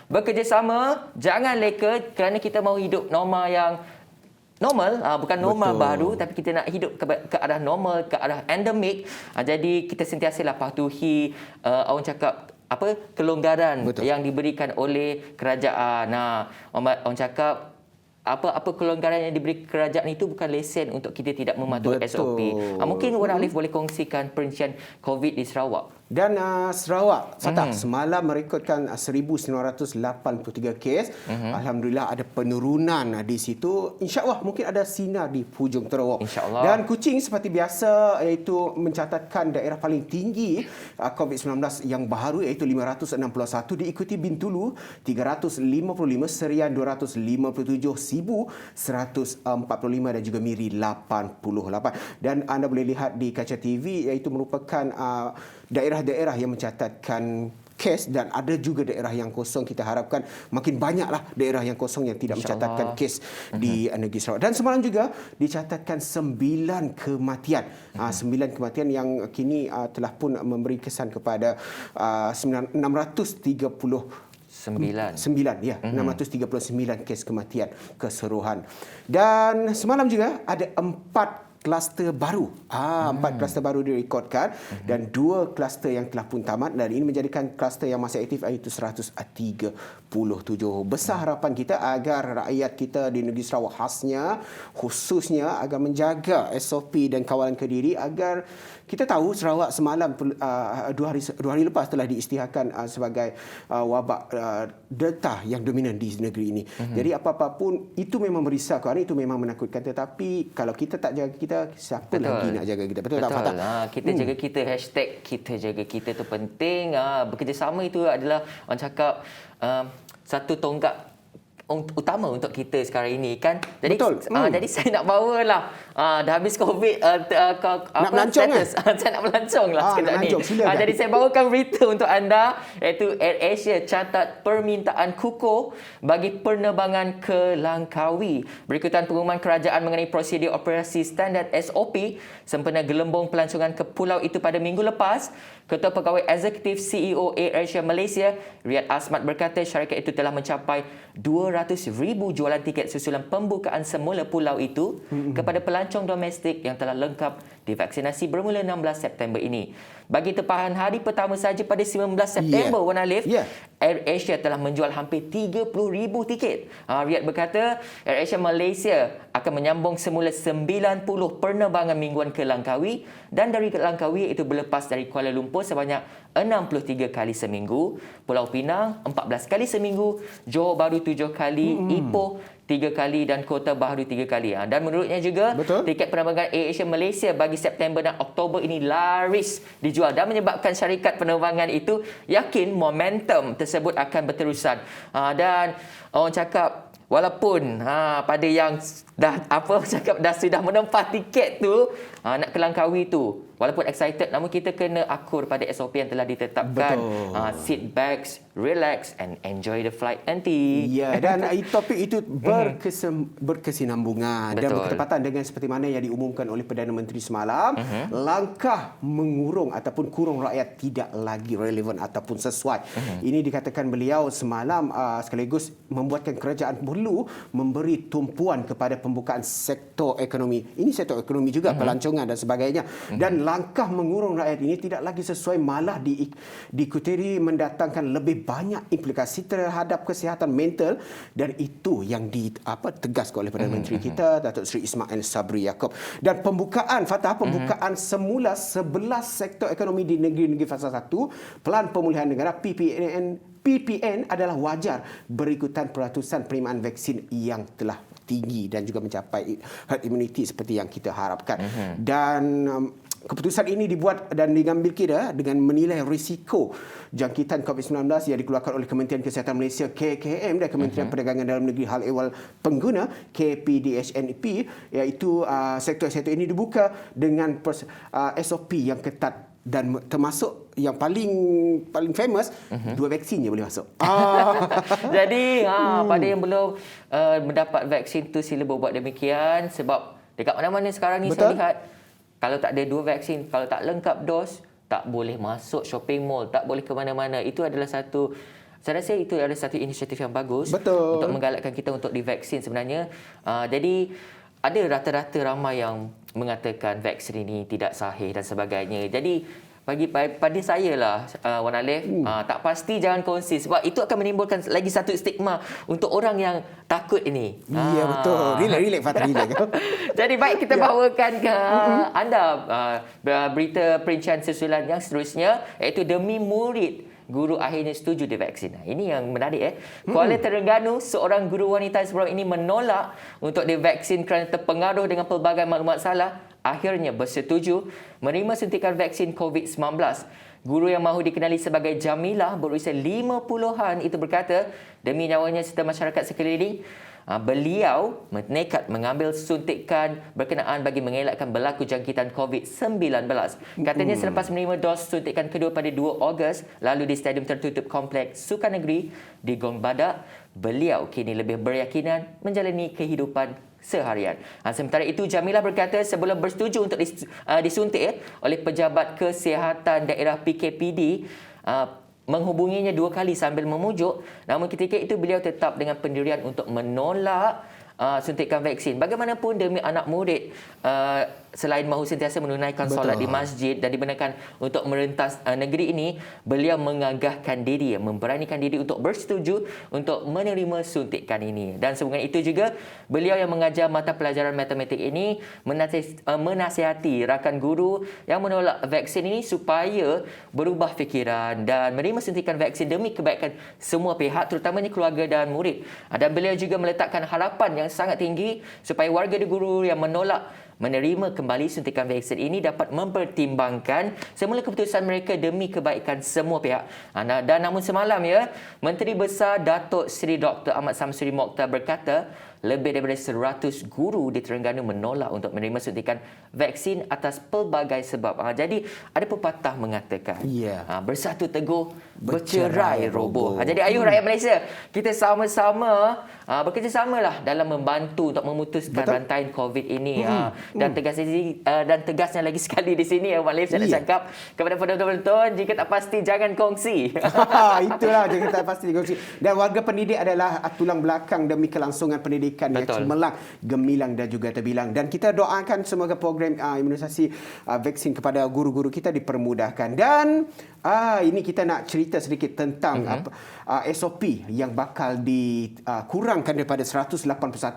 bekerjasama, jangan leka kerana kita mahu hidup normal yang normal, bukan normal baru, tapi kita nak hidup ke arah normal, ke arah endemik. Jadi kita sentiasalah patuhi orang cakap kelonggaran yang diberikan oleh kerajaan. Orang cakap apa kelonggaran yang diberi kerajaan itu bukan lesen untuk kita tidak mematuhi SOP. Mungkin Wan Alif boleh kongsikan perincian COVID di Sarawak. Dan Sarawak, Fatah, semalam merekodkan 1,983 kes. Alhamdulillah ada penurunan di situ. InsyaAllah mungkin ada sinar di hujung terowok. InsyaAllah. Dan Kuching seperti biasa iaitu mencatatkan daerah paling tinggi COVID-19 yang baru iaitu 561, diikuti Bintulu 355, Serian 257, Sibu 145 dan juga Miri 88. Dan anda boleh lihat di kaca TV iaitu merupakan daerah-daerah yang mencatatkan kes dan ada juga daerah yang kosong. Kita harapkan makin banyaklah daerah yang kosong yang tidak mencatatkan kes di negeri Sarawak. Dan semalam juga dicatatkan 9 kematian. 9 kematian yang kini telah pun memberi kesan kepada 639 kes kematian keseluruhan. Dan semalam juga ada 4 kluster baru. 4 kluster baru direkodkan dan 2 kluster yang telah pun tamat, dan ini menjadikan kluster yang masih aktif iaitu 130. Besar harapan kita agar rakyat kita di negeri Sarawak khususnya agar menjaga SOP dan kawalan kediri agar kita tahu Sarawak semalam 2 hari lepas telah diisytiharkan sebagai wabak delta yang dominan di negeri ini. Jadi apa-apa pun itu memang merisaukan, itu memang menakutkan, tetapi kalau kita tak jaga kita, siapa lagi nak jaga kita? Betul tak Fatah? Kita jaga kita, hashtag kita jaga kita tu penting. Bekerjasama itu adalah orang cakap satu tonggak utama untuk kita sekarang ini kan. Jadi betul. Jadi saya nak bawalah dah habis Covid nak melancong status. Saya nak melancong lah sekejap ni. Jadi saya bawakan berita untuk anda iaitu AirAsia catat permintaan kukuh bagi penerbangan ke Langkawi. Berikutan pengumuman kerajaan mengenai prosedur operasi standard SOP sempena gelembung pelancongan ke pulau itu pada minggu lepas. Ketua Pegawai Eksekutif CEO AirAsia Malaysia, Riyad Asmat berkata syarikat itu telah mencapai 200,000 jualan tiket susulan pembukaan semula pulau itu kepada pelancong domestik yang telah lengkap divaksinasi bermula 16 September ini. Bagi tempahan hari pertama saja pada 19 September, Wan Alif, AirAsia telah menjual hampir 30,000 tiket. Riyad berkata AirAsia Malaysia akan menyambung semula 90 penerbangan mingguan ke Langkawi dan dari Langkawi itu berlepas dari Kuala Lumpur sebanyak 63 kali seminggu, Pulau Pinang 14 kali seminggu, Johor Bahru 7 kali, Ipoh 3 kali dan Kota Bahru 3 kali. Dan menurutnya juga, tiket penerbangan AirAsia Malaysia bagi September dan Oktober ini laris dijual dan menyebabkan syarikat penerbangan itu yakin momentum tersebut akan berterusan. Dan orang cakap walaupun pada yang dah sudah menempah tiket tu nak ke Langkawi tu, walaupun excited, namun kita kena akur pada SOP yang telah ditetapkan. Sit backs, relax and enjoy the flight nanti. Ya, dan topik itu berkesinambungan dan berketepatan dengan seperti mana yang diumumkan oleh Perdana Menteri semalam. Langkah mengurung ataupun kurung rakyat tidak lagi relevan ataupun sesuai. Ini dikatakan beliau semalam sekaligus membuatkan kerajaan perlu memberi tumpuan kepada pembukaan sektor ekonomi. Ini sektor ekonomi juga, pelancongan dan sebagainya. Dan langkah mengurung rakyat ini tidak lagi sesuai, malah dikutiri mendatangkan lebih banyak implikasi terhadap kesihatan mental, dan itu yang ditegaskan oleh Perdana Menteri kita Datuk Seri Ismail Sabri Yaakob. Dan pembukaan semula 11 sektor ekonomi di negeri-negeri fasa 1 Pelan Pemulihan Negara PPN adalah wajar berikutan peratusan penerimaan vaksin yang telah tinggi dan juga mencapai herd immunity seperti yang kita harapkan. Dan keputusan ini dibuat dan diambil kira dengan menilai risiko jangkitan COVID-19 yang dikeluarkan oleh Kementerian Kesihatan Malaysia KKM dan Kementerian Perdagangan Dalam Negeri Hal Ehwal Pengguna KPDHNP, iaitu sektor-sektor ini dibuka dengan SOP yang ketat dan termasuk yang paling famous 2 vaksin je boleh masuk. Jadi pada yang belum mendapat vaksin tu sila berbuat demikian, sebab dekat mana-mana sekarang ni saya lihat kalau tak ada 2 vaksin, kalau tak lengkap dos, tak boleh masuk shopping mall, tak boleh ke mana-mana. Itu adalah saya rasa itu adalah satu inisiatif yang bagus untuk menggalakkan kita untuk divaksin sebenarnya. Jadi ada rata-rata ramai yang mengatakan vaksin ini tidak sahih dan sebagainya. Jadi pada saya lah, Wan Alif, tak pasti jangan kongsi sebab itu akan menimbulkan lagi satu stigma untuk orang yang takut ini. Ya, betul. Relax Fatah, relax. Jadi baik, kita bawakan ke anda berita perincian susulan yang seterusnya, iaitu demi murid, guru akhirnya setuju divaksin. Ini yang menarik. Kuala Terengganu, seorang guru wanita sebelum ini menolak untuk divaksin kerana terpengaruh dengan pelbagai maklumat salah, akhirnya bersetuju menerima suntikan vaksin COVID-19. Guru yang mahu dikenali sebagai Jamilah berusia 50-an itu berkata, demi nyawanya serta masyarakat sekeliling, beliau menekat mengambil suntikan berkenaan bagi mengelakkan berlaku jangkitan COVID-19. Katanya selepas menerima dos suntikan kedua pada 2 Ogos lalu di Stadium Tertutup Kompleks Sukan Negeri di Gong Badak, beliau kini lebih berkeyakinan menjalani kehidupan seharian. Sementara itu, Jamilah berkata sebelum bersetuju untuk disuntik oleh pejabat kesihatan daerah PKPD, menghubunginya 2 kali sambil memujuk, namun ketika itu beliau tetap dengan pendirian untuk menolak suntikan vaksin. Bagaimanapun demi anak murid selain mahu sentiasa menunaikan solat di masjid dan dibenarkan untuk merentas negeri ini, beliau mengagahkan diri, memberanikan diri untuk bersetuju untuk menerima suntikan ini. Dan sehubungan itu juga, beliau yang mengajar mata pelajaran matematik ini menasihati rakan guru yang menolak vaksin ini supaya berubah fikiran dan menerima suntikan vaksin demi kebaikan semua pihak, terutamanya keluarga dan murid. Dan beliau juga meletakkan harapan yang sangat tinggi supaya warga dan guru yang menolak menerima kembali suntikan vaksin ini dapat mempertimbangkan semula keputusan mereka demi kebaikan semua pihak. Dan namun semalam Menteri Besar Datuk Seri Dr. Ahmad Samsuri Mokhtar berkata lebih daripada 100 guru di Terengganu menolak untuk menerima suntikan vaksin atas pelbagai sebab. Jadi ada pepatah mengatakan bersatu teguh, bercerai roboh. Jadi ayuh rakyat Malaysia, kita sama-sama bekerjasamalah dalam membantu untuk memutuskan rantaian COVID ini. Dan tegasnya lagi sekali di sini Wan Alif, saya nak cakap kepada penonton-penonton, jika tak pasti jangan kongsi. Itulah, jika tak pasti kongsi. Dan warga pendidik adalah tulang belakang demi kelangsungan pendidikan yang cemerlang, gemilang dan juga terbilang. Dan kita doakan semoga program imunisasi vaksin kepada guru-guru kita dipermudahkan. Dan ini kita nak cerita sedikit tentang SOP yang bakal dikurangkan daripada 181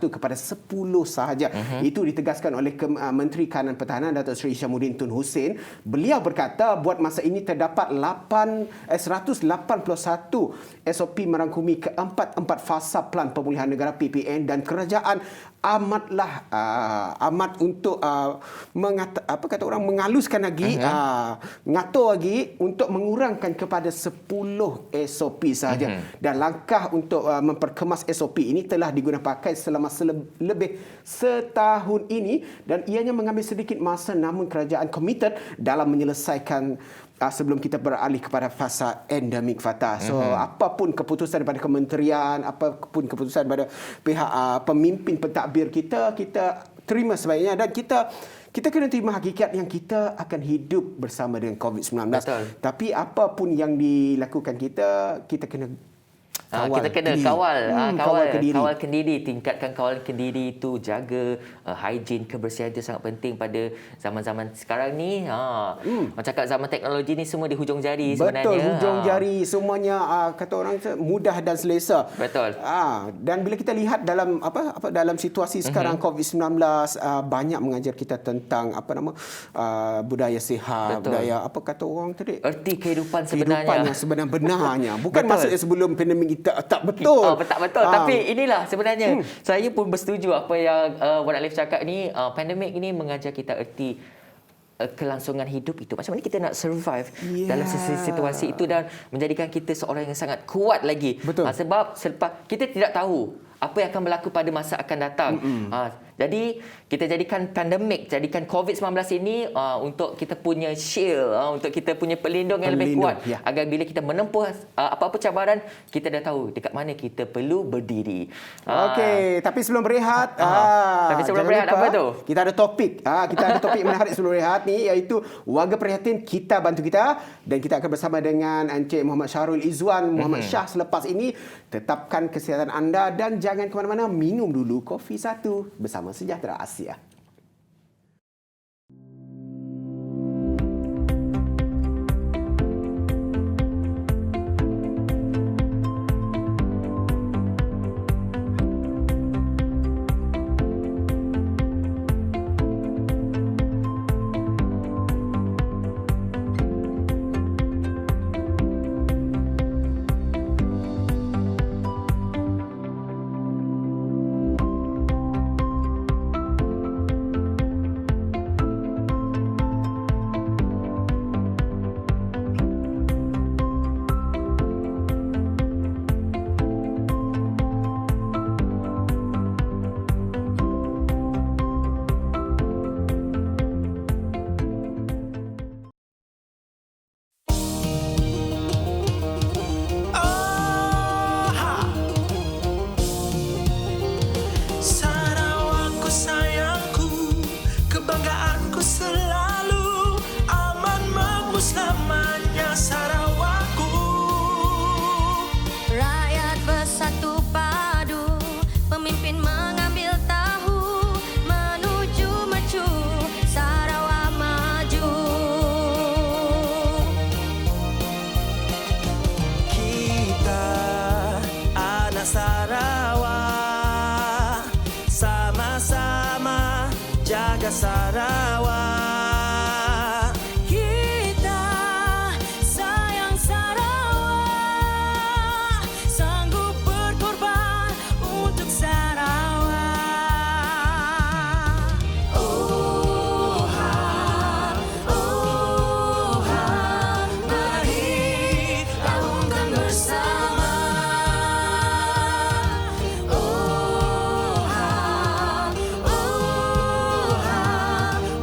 kepada 10 sahaja. Itu ditegaskan oleh Menteri Kanan Pertahanan Datuk Seri Syamuddin Tun Hussein. Beliau berkata buat masa ini terdapat 181 SOP merangkumi keempat fasa Pelan Pemulihan Negara PPN, dan kerajaan amat untuk menghaluskan lagi, ngatur lagi untuk mengurangkan kepada 10 SOP sahaja. Dan langkah untuk memperkemas SOP ini telah digunakan pakai selama lebih setahun ini, dan ianya mengambil sedikit masa, namun kerajaan komited dalam menyelesaikan sebelum kita beralih kepada fasa endemik fatah. So apapun keputusan daripada kementerian, apapun keputusan daripada pihak pemimpin pentadbir kita terima sebaiknya, dan kita kena terima hakikat yang kita akan hidup bersama dengan COVID-19. Tapi apapun yang dilakukan kita kena kita kena kawal kendiri, tingkatkan kawal kendiri itu, jaga hygiene, kebersihan itu sangat penting pada zaman-zaman sekarang ni. Orang cakap zaman teknologi ni semua di hujung jari sebenarnya. Betul, hujung jari semuanya kata orang mudah dan selesa. Betul. Dan bila kita lihat dalam dalam situasi sekarang COVID-19, banyak mengajar kita tentang budaya sihat, budaya kata orang tadi, erti kehidupan sebenarnya. Kehidupan yang sebenar-benarnya. Bukan maksudnya sebelum pandemik tak betul. Tak betul. Tapi inilah sebenarnya saya pun bersetuju apa yang Wan Alif cakap ni. Pandemik ini mengajar kita erti kelangsungan hidup itu. Macam mana kita nak survive dalam situasi itu, dan menjadikan kita seorang yang sangat kuat lagi. Sebab selepas kita tidak tahu apa yang akan berlaku pada masa akan datang. Jadi kita jadikan pandemik, jadikan COVID-19 ini untuk kita punya shield, untuk kita punya pelindung yang lebih kuat, agar bila kita menempuh apa-apa cabaran, kita dah tahu dekat mana kita perlu berdiri. Okey, tapi sebelum berehat, apa tu? Kita ada topik. Kita ada topik menarik sebelum berehat ni, iaitu warga prihatin, kita bantu kita, dan kita akan bersama dengan Encik Muhammad Syahrul Izzuan Muhammad Shah selepas ini. Tetapkan kesihatan anda dan jangan ke mana-mana, minum dulu kopi satu bersama Sejahtera Asia. jaga Sarawak. Kita sayang Sarawak, sanggup berkorban untuk Sarawak. Oh ha, mari laungkan bersama.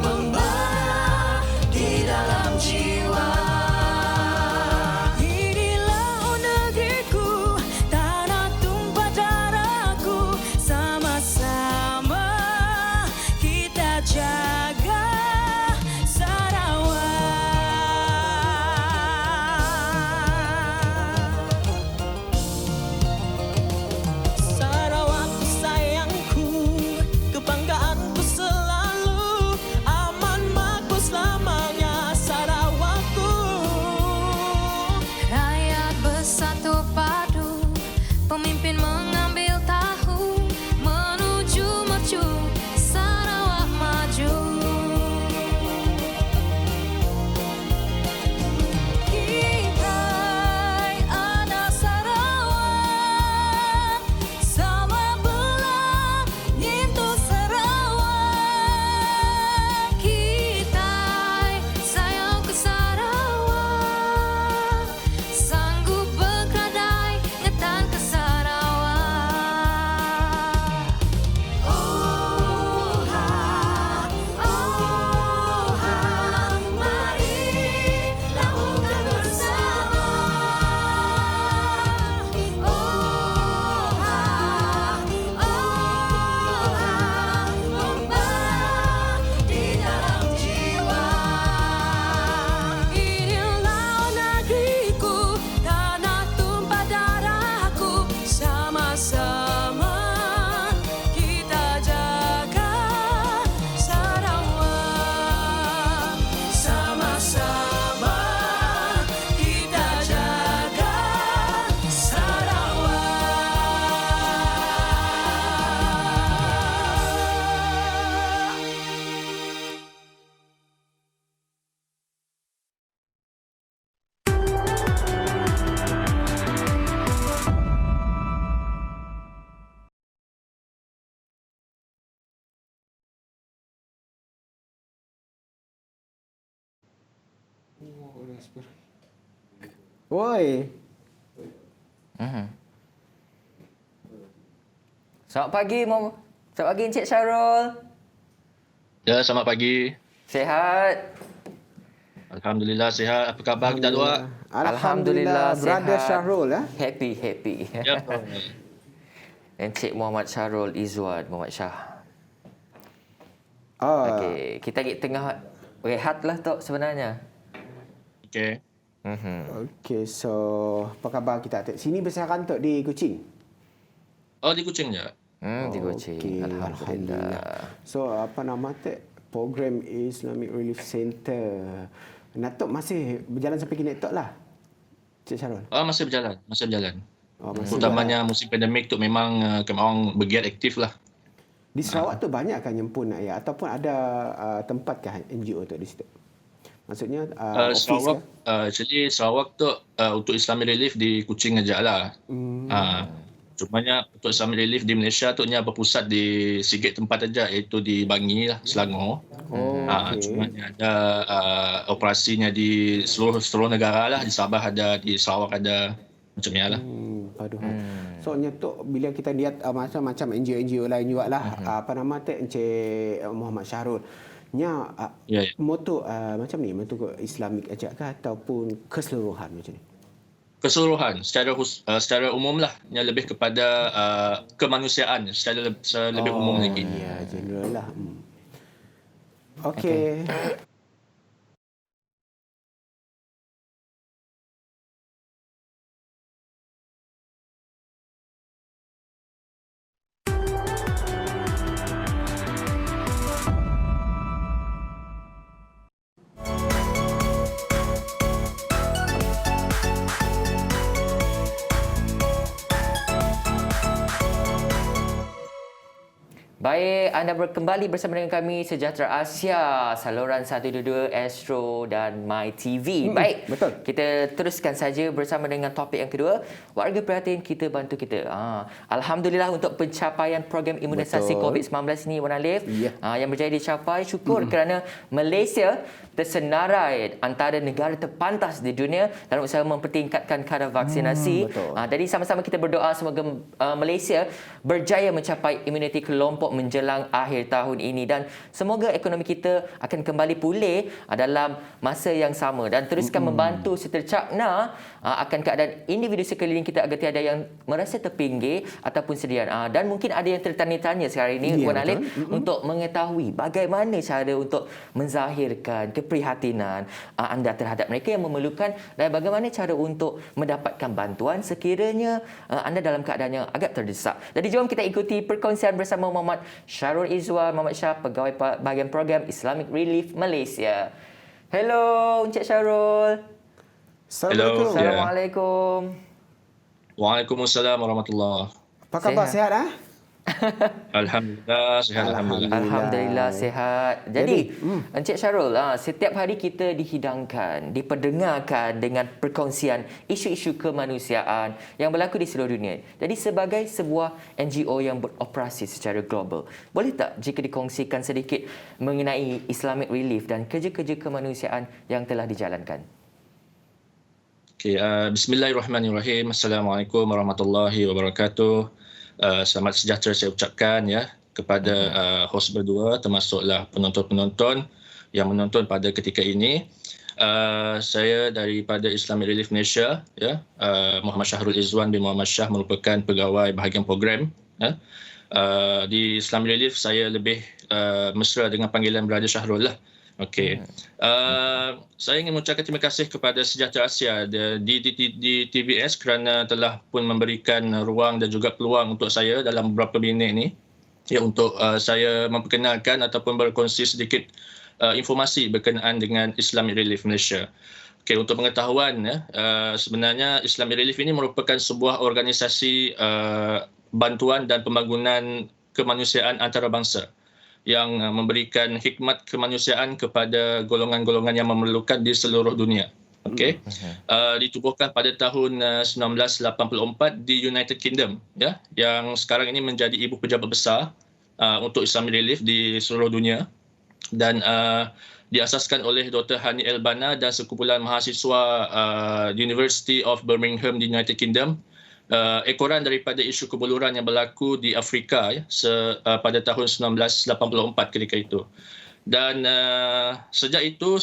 Membara di dalam jiwa. Inilah negeriku, tanah tumpah darahku. Sama-sama kita jaga Sarawak. Sarawakku sayangku, kebanggaanku selalu. Aman makmur selamanya Sarawakku. Rakyat bersatu padu, pemimpin mengambil tahu, menuju mercu Sarawak maju. Kita anak Sarawak, sama belah nyentuh Sarawak. Kita sayang ke Sarawak, sanggup berkeradai ngetan ke Sarawak. Oh ha, mari laungkan bersama. Oh ha, membara di dalam jiwa. Inilah negeriku, tanah tumpah darahku. Sama-sama kita jaga Sarawak. Sama-sama kita jaga Sarawak. Woi. Selamat pagi, Selamat pagi Encik Syarul. Ya, selamat pagi. Sihat? Alhamdulillah sihat. Apa khabar kita dua? Alhamdulillah, Brother sihat. Syahrul. Happy. Ya. Encik Muhammad Syarul Izzuan Muhammad Shah. Okey, kita lagi tengah rehat lah Tok sebenarnya. Okey. Okey, so apa khabar kita? Sini besaran Tok di Kuching. Oh, di Kuching je. Di Kuching. Okey, Alhamdulillah. So apa nama program Islamic Relief Center. Natok masih berjalan sampai kini Tok lah. Cik Syarul. Masih berjalan. Oh, masih Terutamanya musim pandemik tu memang kami orang bergiat aktif lah. Di Sarawak tu banyak kan nyempun ya ataupun ada tempat kah NGO tu di situ? Maksudnya office Sarawak, kah? actually Sarawak tu untuk Islamic Relief di Kuching aja lah. Cumanya untuk Islamic Relief di Malaysia tu nya berpusat di sikit tempat aja, iaitu di Bangi lah, Selangor. Okay. Cumanya ada operasinya di seluruh negara lah. Di Sabah ada, di Sarawak ada, macam ni lah. Paduhan. Soalnya tu bila kita lihat macam-macam NGO lain juga lah, apa nama Encik Muhammad Syahrul. Nya moto macam ni, moto Islamik aja kah ataupun keseluruhan macam ni? Keseluruhan secara umum lah, yang lebih kepada kemanusiaan secara lebih umum lagi. Ya, general lah. Okey. Baik, Baik, anda kembali bersama dengan kami Sejahtera Asia, saluran 122 Astro dan My TV. Baik, betul. kita teruskan saja bersama dengan topik yang kedua. Warga prihatin, kita bantu kita. Alhamdulillah untuk pencapaian program imunisasi Betul. COVID-19 ini, Wan Alif, Ya. yang berjaya dicapai. Syukur kerana Malaysia tersenarai antara negara terpantas di dunia dalam usaha mempertingkatkan kadar vaksinasi. Betul. Jadi sama-sama kita berdoa semoga Malaysia berjaya mencapai imuniti kelompok menjelang akhir tahun ini dan semoga ekonomi kita akan kembali pulih dalam masa yang sama dan teruskan membantu setercakna akan keadaan individu sekeliling kita agar tiada yang merasa terpinggir ataupun sedian. Dan mungkin ada yang tertanya-tanya sekarang ini, Ya, Wan Alif, betul. untuk mengetahui bagaimana cara untuk menzahirkan keprihatinan anda terhadap mereka yang memerlukan dan bagaimana cara untuk mendapatkan bantuan sekiranya anda dalam keadaan yang agak terdesak. Jadi jom kita ikuti perkongsian bersama Muhammad Syahrul Izwan Muhammad Shah, pegawai bahagian program Islamic Relief Malaysia. Hello, Encik Syahrul. Assalamualaikum. Ya. Assalamualaikum. Waalaikumsalam warahmatullahi. Apa khabar? Sihat Alhamdulillah, sihat alhamdulillah. Alhamdulillah sihat. Jadi, Encik Syahrul, setiap hari kita dihidangkan, diperdengarkan dengan perkongsian isu-isu kemanusiaan yang berlaku di seluruh dunia. Jadi sebagai sebuah NGO yang beroperasi secara global, boleh tak jika dikongsikan sedikit mengenai Islamic Relief dan kerja-kerja kemanusiaan yang telah dijalankan? Okay, bismillahirrahmanirrahim. Assalamualaikum warahmatullahi wabarakatuh. Selamat sejahtera saya ucapkan ya kepada host berdua termasuklah penonton-penonton yang menonton pada ketika ini. Saya daripada Islamic Relief Malaysia ya, Muhammad Syahrul Izwan bin Muhammad Shah merupakan pegawai bahagian program ya. Di Islamic Relief saya lebih mesra dengan panggilan Brother Syahrul lah. Okey. Saya ingin mengucapkan terima kasih kepada Sejahtera Asia di TBS kerana telah pun memberikan ruang dan juga peluang untuk saya dalam beberapa minit ni ya untuk saya memperkenalkan ataupun berkongsi sedikit informasi berkenaan dengan Islamic Relief Malaysia. Okey, untuk pengetahuan ya, sebenarnya Islamic Relief ini merupakan sebuah organisasi bantuan dan pembangunan kemanusiaan antarabangsa yang memberikan khidmat kemanusiaan kepada golongan-golongan yang memerlukan di seluruh dunia. Okey. Ditubuhkan pada tahun 1984 di United Kingdom ya, yang sekarang ini menjadi ibu pejabat besar untuk Islamic Relief di seluruh dunia dan diasaskan oleh Dr. Hani Elbana dan sekumpulan mahasiswa University of Birmingham di United Kingdom. Ekoran daripada isu kebuluran yang berlaku di Afrika ya, pada tahun 1984 ketika itu. Dan sejak itu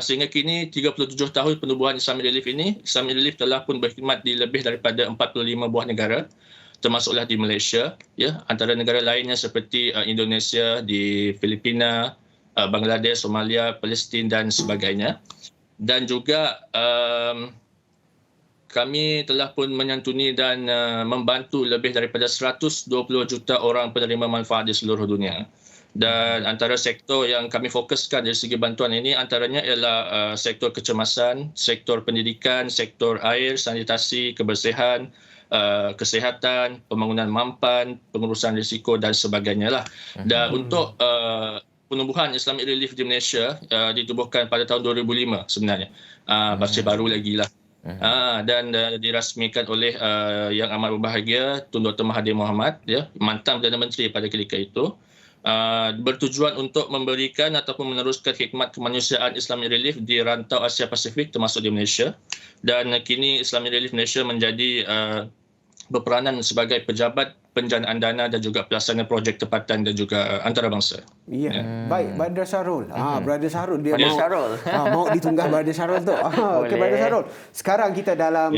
sehingga kini 37 tahun penubuhan Islamic Relief ini, Islamic Relief telah pun berkhidmat di lebih daripada 45 buah negara, termasuklah di Malaysia ya, antara negara lainnya seperti Indonesia, di Filipina, Bangladesh, Somalia, Palestin dan sebagainya. Dan juga kami telah pun menyantuni dan membantu lebih daripada 120 juta orang penerima manfaat di seluruh dunia. Dan antara sektor yang kami fokuskan dari segi bantuan ini antaranya ialah sektor kecemasan, sektor pendidikan, sektor air, sanitasi, kebersihan, kesihatan, pembangunan mampan, pengurusan risiko dan sebagainya lah. Dan untuk penubuhan Islamic Relief di Malaysia ditubuhkan pada tahun 2005 sebenarnya. Masih baru lagi lah. Dan dirasmikan oleh Yang Amat Berbahagia Tun Dr. Mahathir Mohamad ya, mantan Perdana Menteri pada ketika itu, bertujuan untuk memberikan ataupun meneruskan khidmat kemanusiaan Islamic Relief di rantau Asia Pasifik termasuk di Malaysia. Dan kini Islamic Relief Malaysia menjadi berperanan sebagai pejabat penjanaan dana dan juga pelaksana projek tempatan dan juga antarabangsa. Ya. Baik, Brother Syahrul. Brother Syahrul dia Brother mau Syahrul. mau ditunggah Brother Syahrul tu. Okey, Brother Syahrul. Sekarang kita dalam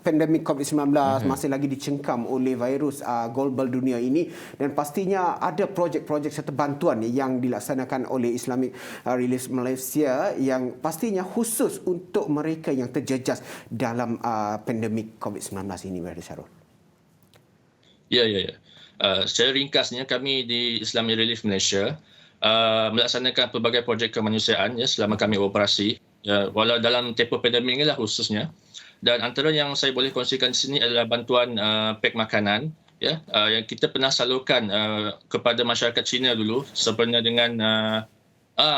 pandemik COVID-19 masih lagi dicengkam oleh virus global dunia ini dan pastinya ada projek-projek serta bantuan yang dilaksanakan oleh Islamic Relief Malaysia yang pastinya khusus untuk mereka yang terjejas dalam pandemik COVID-19 ini, Brother Syahrul. Ya. Secara ringkasnya kami di Islamic Relief Malaysia melaksanakan pelbagai projek kemanusiaan ya selama kami operasi ya, walau dalam tempoh pandemik inilah khususnya. Dan antara yang saya boleh kongsikan di sini adalah bantuan pek makanan ya yang kita pernah salurkan kepada masyarakat Cina dulu sempena dengan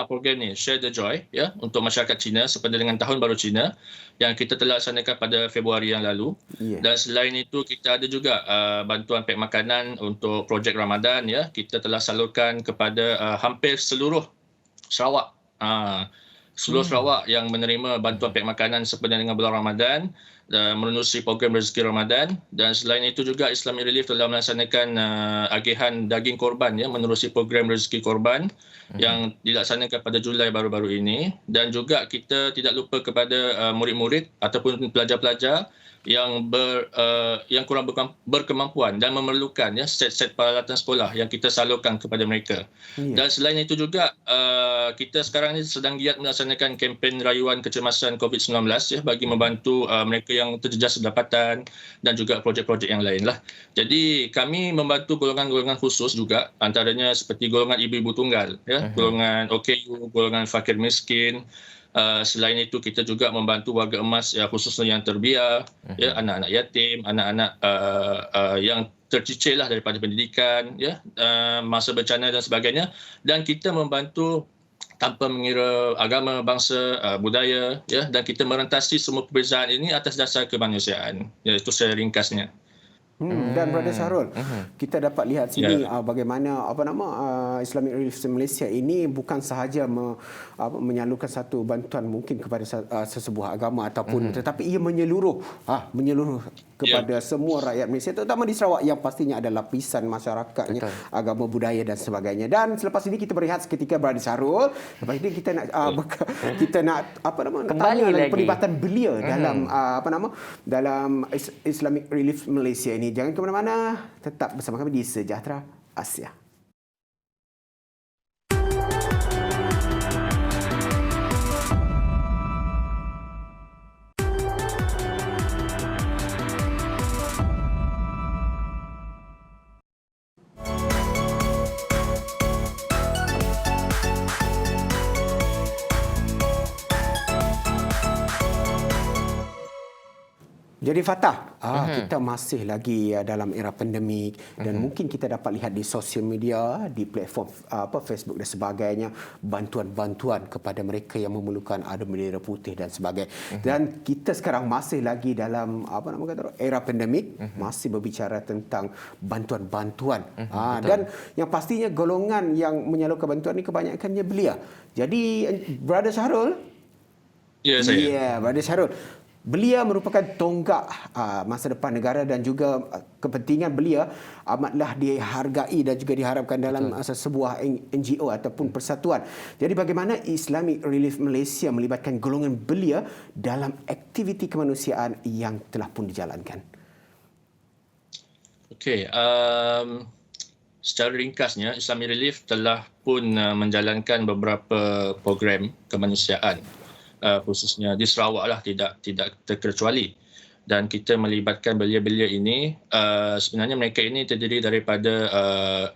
program ni Share the Joy ya untuk masyarakat Cina sempena dengan Tahun Baru Cina yang kita telah laksanakan pada Februari yang lalu. Dan selain itu kita ada juga bantuan pek makanan untuk projek Ramadan ya. Kita telah salurkan kepada hampir seluruh Sarawak. Sarawak yang menerima bantuan pek makanan sempena dengan bulan Ramadan menerusi program rezeki Ramadan. Dan selain itu juga Islamic Relief telah melaksanakan agihan daging korban ya menerusi program rezeki korban yang dilaksanakan pada Julai baru-baru ini. Dan juga kita tidak lupa kepada murid-murid ataupun pelajar-pelajar yang kurang berkemampuan dan memerlukan ya set-set peralatan sekolah yang kita salurkan kepada mereka. Dan selain itu juga kita sekarang ini sedang giat melaksanakan kempen rayuan kecemasan COVID-19 ya bagi membantu mereka yang terjejas pendapatan dan juga projek-projek yang lain lah. Jadi kami membantu golongan-golongan khusus juga, antaranya seperti golongan ibu-ibu tunggal ya, golongan OKU, golongan fakir miskin. Selain itu kita juga membantu warga emas ya, khususnya yang terbiar, ya, anak-anak yatim, anak-anak yang tercicir lah daripada pendidikan, ya, masa bencana dan sebagainya. Dan kita membantu tanpa mengira agama, bangsa, budaya, ya, dan kita merentasi semua perbezaan ini atas dasar kemanusiaan. Ya, itu secara ringkasnya. Dan Brother Syahrul, kita dapat lihat sini bagaimana Islamic Relief Malaysia ini bukan sahaja menyalurkan satu bantuan mungkin kepada sesebuah agama ataupun tetapi ia menyeluruh kepada semua rakyat Malaysia, terutama di Sarawak yang pastinya ada lapisan masyarakatnya, agama, budaya dan sebagainya. Dan selepas ini kita berehat seketika Brother Syahrul. Lepas ini kita nak tanya lagi pelibatan belia dalam Islamic Relief Malaysia ini. Jangan ke mana-mana, tetap bersama kami di Sejahtera Asia. Jadi Fatah, kita masih lagi dalam era pandemik dan mungkin kita dapat lihat di sosial media, di platform Facebook dan sebagainya, bantuan-bantuan kepada mereka yang memerlukan, ada bendera putih dan sebagainya. Dan kita sekarang masih lagi dalam era pandemik, masih berbicara tentang bantuan-bantuan. Dan yang pastinya golongan yang menyalurkan bantuan ini kebanyakannya belia. Jadi Brother Syahrul, Brother Syahrul, belia merupakan tonggak masa depan negara dan juga kepentingan belia amatlah dihargai dan juga diharapkan dalam sebuah NGO ataupun persatuan. Jadi bagaimana Islamic Relief Malaysia melibatkan golongan belia dalam aktiviti kemanusiaan yang telah pun dijalankan? Okey, secara ringkasnya Islamic Relief telah pun menjalankan beberapa program kemanusiaan. Khususnya di Sarawak lah, tidak terkecuali, dan kita melibatkan belia-belia ini. Sebenarnya mereka ini terdiri daripada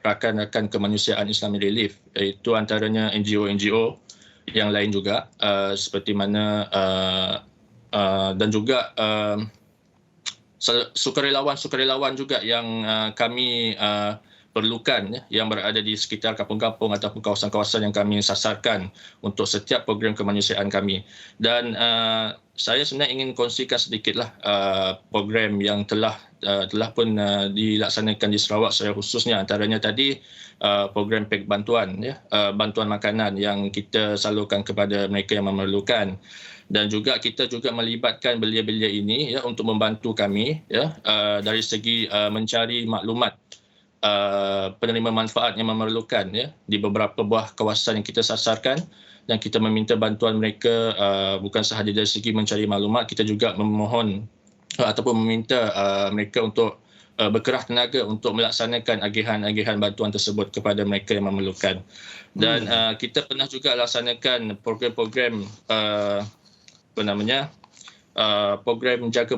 rakan-rakan kemanusiaan Islamic Relief, iaitu antaranya NGO yang lain juga, seperti mana dan juga sukarelawan juga yang kami perlukan yang berada di sekitar kampung-kampung ataupun kawasan-kawasan yang kami sasarkan untuk setiap program kemanusiaan kami. Dan saya sebenarnya ingin kongsikan sedikitlah program yang telah pun dilaksanakan di Sarawak secara khususnya, antaranya tadi program pek bantuan, bantuan makanan yang kita salurkan kepada mereka yang memerlukan. Dan juga kita juga melibatkan belia-belia ini untuk membantu kami dari segi mencari maklumat penerima manfaat yang memerlukan di beberapa buah kawasan yang kita sasarkan, dan kita meminta bantuan mereka bukan sahaja dari segi mencari maklumat, kita juga memohon ataupun meminta mereka untuk berkerah tenaga untuk melaksanakan agihan-agihan bantuan tersebut kepada mereka yang memerlukan. Dan kita pernah juga laksanakan program-program program jangka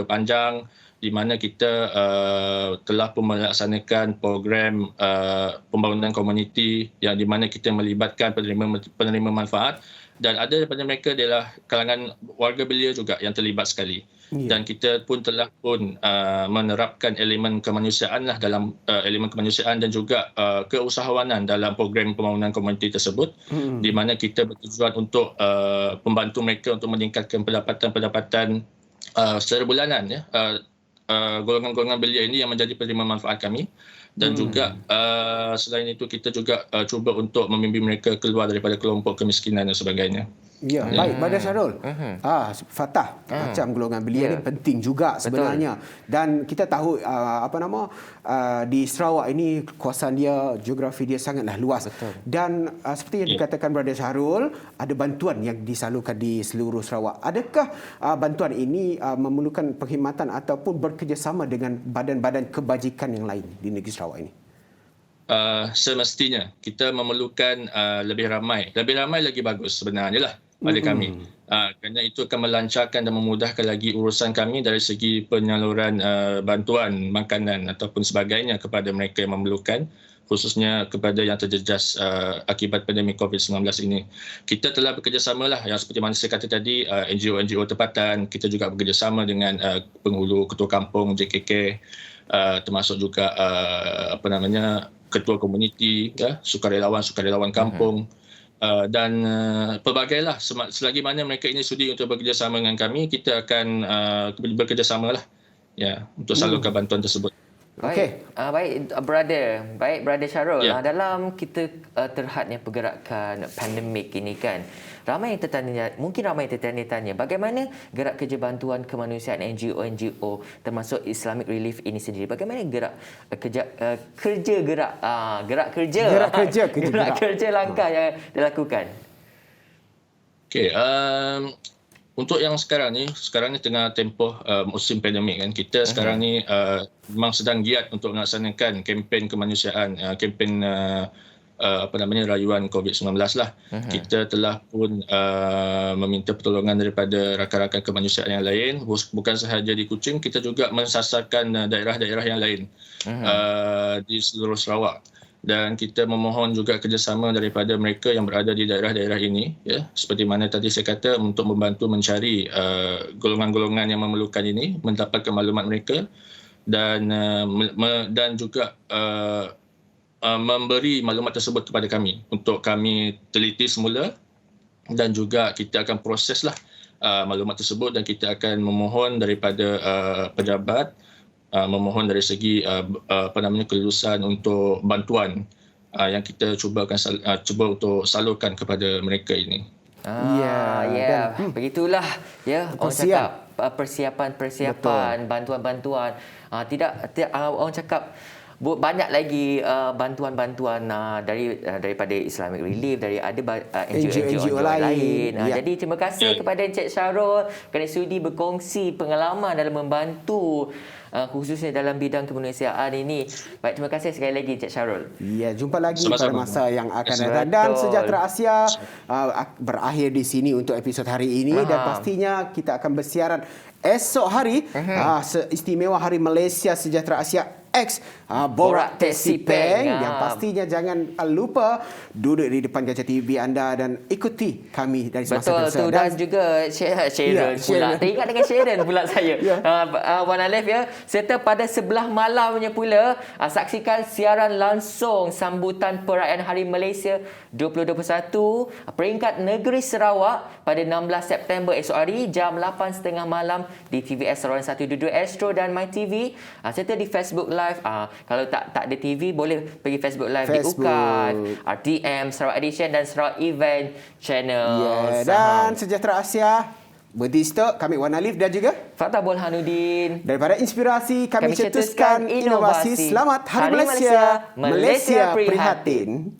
panjang di mana kita telah pun melaksanakan program pembangunan komuniti yang di mana kita melibatkan penerima manfaat, dan ada daripada mereka adalah kalangan warga belia juga yang terlibat sekali. dan kita pun telah menerapkan elemen kemanusiaan lah dalam elemen kemanusiaan dan juga keusahawanan dalam program pembangunan komuniti tersebut, di mana kita bertujuan untuk membantu mereka untuk meningkatkan pendapatan secara bulanan, ya, golongan-golongan belia ini yang menjadi penerima manfaat kami. Dan juga selain itu kita juga cuba untuk membimbing mereka keluar daripada kelompok kemiskinan dan sebagainya. Ya, baik. Badar Syarul. Fatah, macam golongan belia ni penting juga sebenarnya. Dan kita tahu di Sarawak ini kawasan dia, geografi dia sangatlah luas. Dan seperti yang dikatakan Brother Syarul, ada bantuan yang disalurkan di seluruh Sarawak. Adakah bantuan ini memerlukan perkhidmatan ataupun bekerjasama dengan badan-badan kebajikan yang lain di negeri Sarawak ini? Semestinya kita memerlukan lebih ramai lagi bagus sebenarnya lah pada kami, kerana itu akan melancarkan dan memudahkan lagi urusan kami dari segi penyaluran bantuan makanan ataupun sebagainya kepada mereka yang memerlukan, khususnya kepada yang terjejas akibat pandemik COVID-19 ini. Kita telah bekerjasama lah, yang seperti mana saya kata tadi, NGO tempatan. Kita juga bekerjasama dengan penghulu ketua kampung JKK, termasuk juga ketua komuniti, ya, sukarelawan kampung, dan pelbagailah. Selagi mana mereka ini sudi untuk bekerjasama dengan kami, kita akan bekerjasama lah, ya, untuk salurkan bantuan tersebut. Baik, Brother Syarul, dalam kita terhadnya pergerakan pandemik ini kan, mungkin ramai yang tertanya-tanya bagaimana gerak kerja bantuan kemanusiaan NGO termasuk Islamic Relief ini sendiri. Bagaimana gerak kerja langkah yang dilakukan? Okey, untuk yang sekarang ni tengah tempoh musim pandemik kan. Kita sekarang ni memang sedang giat untuk melaksanakan kempen kemanusiaan, kempen rayuan COVID-19 lah. Kita telah pun meminta pertolongan daripada rakan-rakan kemanusiaan yang lain, bukan sahaja di Kuching, kita juga mensasarkan daerah-daerah yang lain di seluruh Sarawak. Dan kita memohon juga kerjasama daripada mereka yang berada di daerah-daerah ini, ya, seperti mana tadi saya kata, untuk membantu mencari golongan-golongan yang memerlukan ini, mendapatkan maklumat mereka, dan juga memberi maklumat tersebut kepada kami untuk kami teliti semula, dan juga kita akan proseslah maklumat tersebut, dan kita akan memohon daripada pejabat, memohon dari segi kelulusan untuk bantuan yang kita cuba untuk salurkan kepada mereka ini. Begitulah, ya, orang cakap persiapan bantuan-bantuan. Tidak orang cakap banyak lagi bantuan-bantuan daripada Islamic Relief, dari ada NGO lain. Jadi terima kasih kepada Encik Syarul kerana sudi berkongsi pengalaman dalam membantu khususnya dalam bidang kemanusiaan ini. Baik, terima kasih sekali lagi Encik Syarul. Ya, jumpa lagi pada masa yang akan datang. Dan Sejahtera Asia berakhir di sini untuk episod hari ini. Dan pastinya kita akan bersiaran esok hari, seistimewa Hari Malaysia Sejahtera Asia X Borak Tek Sipeng, yang pastinya jangan lupa duduk di depan kaca TV anda dan ikuti kami dari semasa ke semasa. Dan juga Sharon pula. Teringat dengan Sharon pula saya. Wan Alif, ya. Serta pada sebelah malamnya pula saksikan siaran langsung sambutan perayaan Hari Malaysia 2021 peringkat negeri Sarawak pada 16 September esok hari jam 8.30 malam di TVS Sarawak 122 Astro dan MyTV, serta di Facebook Live. Kalau tak ada TV, boleh pergi Facebook Live di UKAD, RTM, Sarawak Edition dan Sarawak Event Channel. Dan Sejahtera Asia berhenti stok. Kami Wan Alif dan juga Fatah Burhanuddin. Daripada Inspirasi, kami cetuskan inovasi. Selamat Hari Malaysia. Malaysia prihatin.